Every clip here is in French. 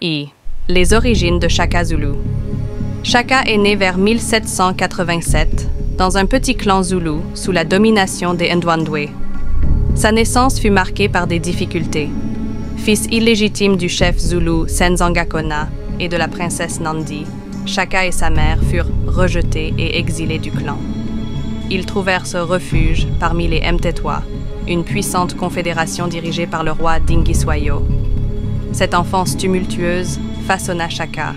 Les origines de Shaka Zulu. Shaka est né vers 1787 dans un petit clan zoulou sous la domination des Ndwandwe. Sa naissance fut marquée par des difficultés. Fils illégitime du chef zoulou Senzangakona et de la princesse Nandi, Shaka et sa mère furent rejetés et exilés du clan. Ils trouvèrent ce refuge parmi les Mtetwa, une puissante confédération dirigée par le roi Dingiswayo. Cette enfance tumultueuse façonna Shaka,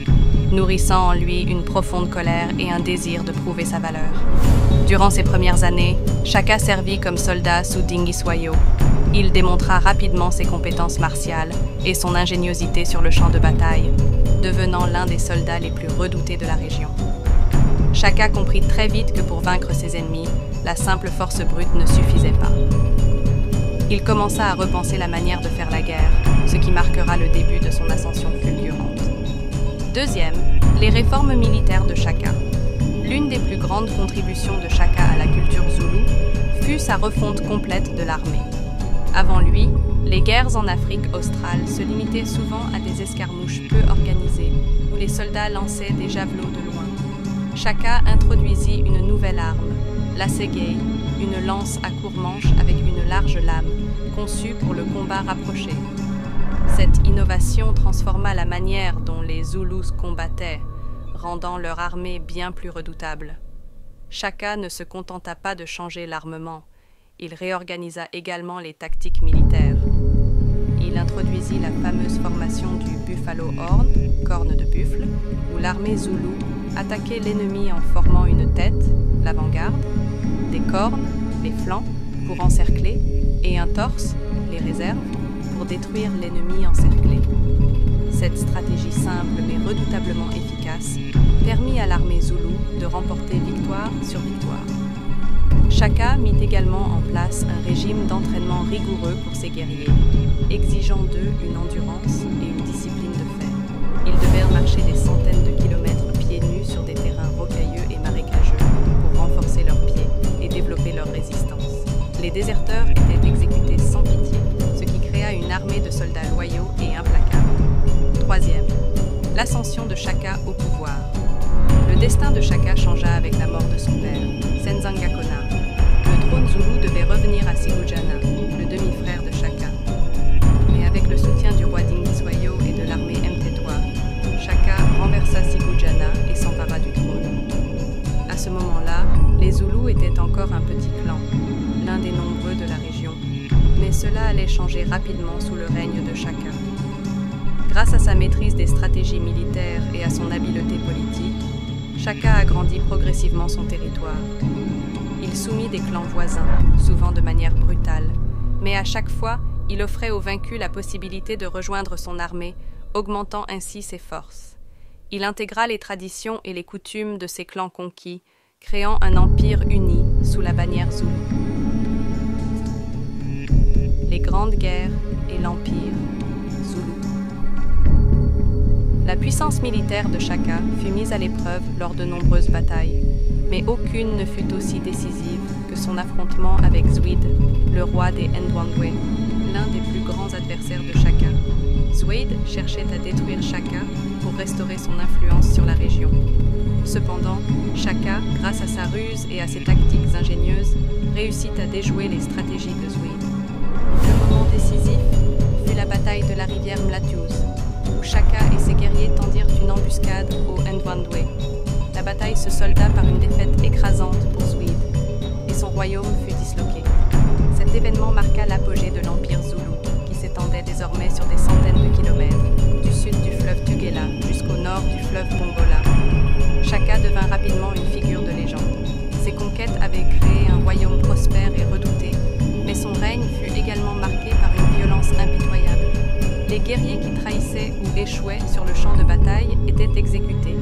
nourrissant en lui une profonde colère et un désir de prouver sa valeur. Durant ses premières années, Shaka servit comme soldat sous Dingiswayo. Il démontra rapidement ses compétences martiales et son ingéniosité sur le champ de bataille, devenant l'un des soldats les plus redoutés de la région. Shaka comprit très vite que pour vaincre ses ennemis, la simple force brute ne suffisait pas. Il commença à repenser la manière de faire la guerre, ce qui marquera le début de son ascension fulgurante. Deuxième, les réformes militaires de Shaka. L'une des plus grandes contributions de Shaka à la culture zoulou fut sa refonte complète de l'armée. Avant lui, les guerres en Afrique australe se limitaient souvent à des escarmouches peu organisées, où les soldats lançaient des javelots de loin. Shaka introduisit une nouvelle arme, l'assegai, une lance à court manche avec une large lame, conçue pour le combat rapproché. Cette innovation transforma la manière dont les Zoulous combattaient, rendant leur armée bien plus redoutable. Shaka ne se contenta pas de changer l'armement, il réorganisa également les tactiques militaires. Il introduisit la fameuse formation du Buffalo Horn, corne de buffle, où l'armée zoulou attaquait l'ennemi en formant une tête, l'avant-garde, des cornes, les flancs, pour encercler, et un torse, les réserves, pour détruire l'ennemi encerclé. Cette stratégie simple mais redoutablement efficace permit à l'armée zoulou de remporter victoire sur victoire. Shaka mit également en place un régime d'entraînement rigoureux pour ses guerriers, exigeant d'eux une endurance et une discipline de fer. Ils devaient marcher des centaines de kilomètres pieds nus sur des terrains rocailleux et marécageux pour renforcer leurs pieds et développer leur résistance. Les déserteurs étaient exécutés sans pitié, ce qui créa une armée de soldats loyaux et implacables. Troisième, l'ascension de Shaka au pouvoir. Le destin de Shaka changea avec la mort de son père, Senzangakona. Le trône zoulou devait revenir à Sigujana, le demi-frère de Shaka. Mais avec le soutien du roi Dingiswayo et de l'armée Mtetwa, Shaka renversa Sigujana et s'empara du trône. À ce moment-là, les Zoulous étaient encore un petit clan, l'un des nombreux de la région, mais cela allait changer rapidement sous le règne de Shaka. Grâce à sa maîtrise des stratégies militaires et à son habileté politique, Shaka agrandit progressivement son territoire. Il soumit des clans voisins, souvent de manière brutale, mais à chaque fois, il offrait aux vaincus la possibilité de rejoindre son armée, augmentant ainsi ses forces. Il intégra les traditions et les coutumes de ses clans conquis, créant un empire uni sous la bannière zoulou. Les grandes guerres et l'empire zoulou. La puissance militaire de Shaka fut mise à l'épreuve lors de nombreuses batailles, mais aucune ne fut aussi décisive que son affrontement avec Zwide, le roi des Ndwandwe, l'un des plus grands adversaires de Shaka. Zwide cherchait à détruire Shaka pour restaurer son influence sur la région. Cependant, Shaka, grâce à sa ruse et à ses tactiques ingénieuses, réussit à déjouer les stratégies de Zwide. Le moment décisif fut la bataille de la rivière Mlatius, où Shaka et ses guerriers tendirent une embuscade aux Ndwandwe. La bataille se solda par une défaite écrasante pour Zwide, et son royaume fut disloqué. Cet événement marqua l'apogée de l'empire zoulou, qui s'étendait désormais sur des centaines de kilomètres, du sud du fleuve Tugela jusqu'au nord du fleuve Bongola. Shaka devint rapidement une figure de légende. Ses conquêtes avaient créé un royaume prospère et redouté, mais son règne fut également marqué par une violence impitoyable. Les guerriers qui trahissaient ou échouaient sur le champ de bataille étaient exécutés,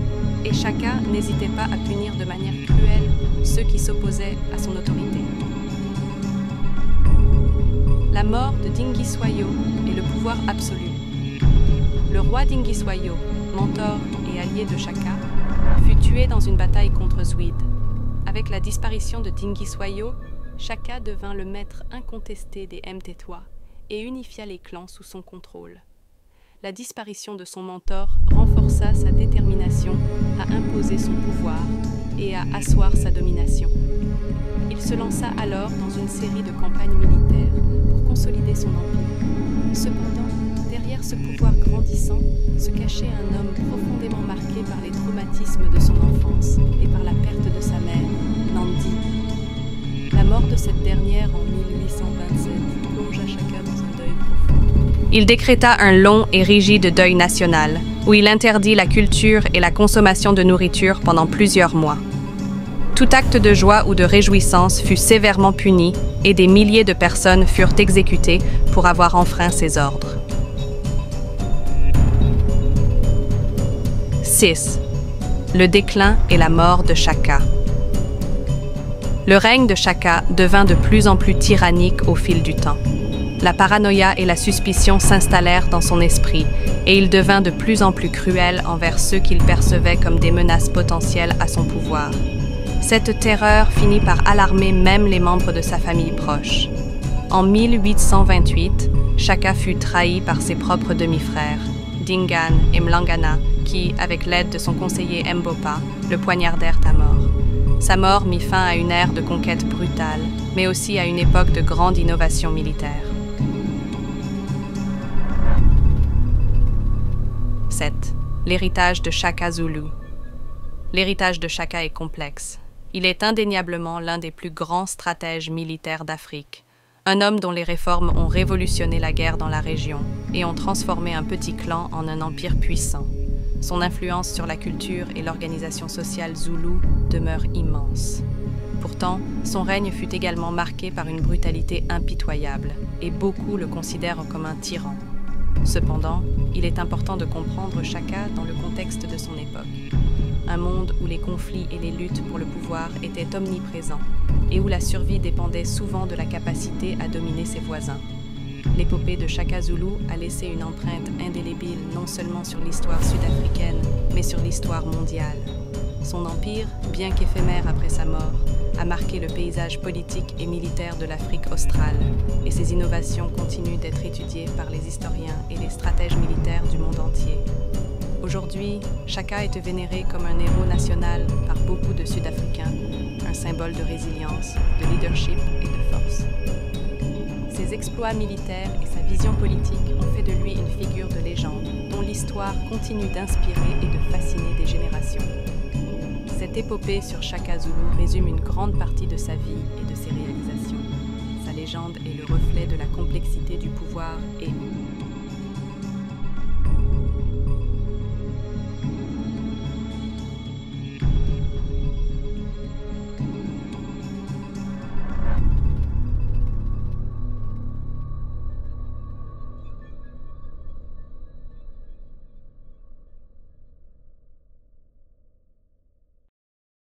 et Shaka n'hésitait pas à punir de manière cruelle ceux qui s'opposaient à son autorité. La mort de Dingiswayo et le pouvoir absolu. Le roi Dingiswayo, mentor et allié de Shaka, fut tué dans une bataille contre Zwide. Avec la disparition de Dingiswayo, Shaka devint le maître incontesté des Mtetwa et unifia les clans sous son contrôle. la disparition de son mentor renforça sa détermination à imposer son pouvoir et à asseoir sa domination. Il se lança alors dans une série de campagnes militaires pour consolider son empire. Cependant, derrière ce pouvoir grandissant se cachait un homme profondément marqué par les traumatismes de son enfance et par la perte de sa mère, Nandi. La mort de cette dernière en 1827 plongea Shaka dans un deuil profond. Il décréta un long et rigide deuil national, où il interdit la culture et la consommation de nourriture pendant plusieurs mois. Tout acte de joie ou de réjouissance fut sévèrement puni et des milliers de personnes furent exécutées pour avoir enfreint ses ordres. 6. Le déclin et la mort de Shaka. Le règne de Shaka devint de plus en plus tyrannique au fil du temps. La paranoïa et la suspicion s'installèrent dans son esprit et il devint de plus en plus cruel envers ceux qu'il percevait comme des menaces potentielles à son pouvoir. Cette terreur finit par alarmer même les membres de sa famille proche. En 1828, Shaka fut trahi par ses propres demi-frères, Dingan et Mlangana, qui, avec l'aide de son conseiller Mbopa, le poignardèrent à mort. Sa mort mit fin à une ère de conquête brutale, mais aussi à une époque de grande innovation militaire. 7. L'héritage de Shaka Zulu. L'héritage de Shaka est complexe. Il est indéniablement l'un des plus grands stratèges militaires d'Afrique, un homme dont les réformes ont révolutionné la guerre dans la région et ont transformé un petit clan en un empire puissant. Son influence sur la culture et l'organisation sociale zoulou demeure immense. Pourtant, son règne fut également marqué par une brutalité impitoyable, et beaucoup le considèrent comme un tyran. Cependant, il est important de comprendre Shaka dans le contexte de son époque. Un monde où les conflits et les luttes pour le pouvoir étaient omniprésents, et où la survie dépendait souvent de la capacité à dominer ses voisins. L'épopée de Shaka Zulu a laissé une empreinte indélébile non seulement sur l'histoire sud-africaine, mais sur l'histoire mondiale. Son empire, bien qu'éphémère après sa mort, a marqué le paysage politique et militaire de l'Afrique australe, et ses innovations continuent d'être étudiées par les historiens et les stratèges militaires du monde entier. Aujourd'hui, Shaka est vénéré comme un héros national par beaucoup de Sud-Africains, un symbole de résilience, de leadership et de force. Ses exploits militaires et sa vision politique ont fait de lui une figure de légende dont l'histoire continue d'inspirer et de fasciner des générations. Cette épopée sur Shaka Zulu résume une grande partie de sa vie et de ses réalisations. Sa légende est le reflet de la complexité du pouvoir et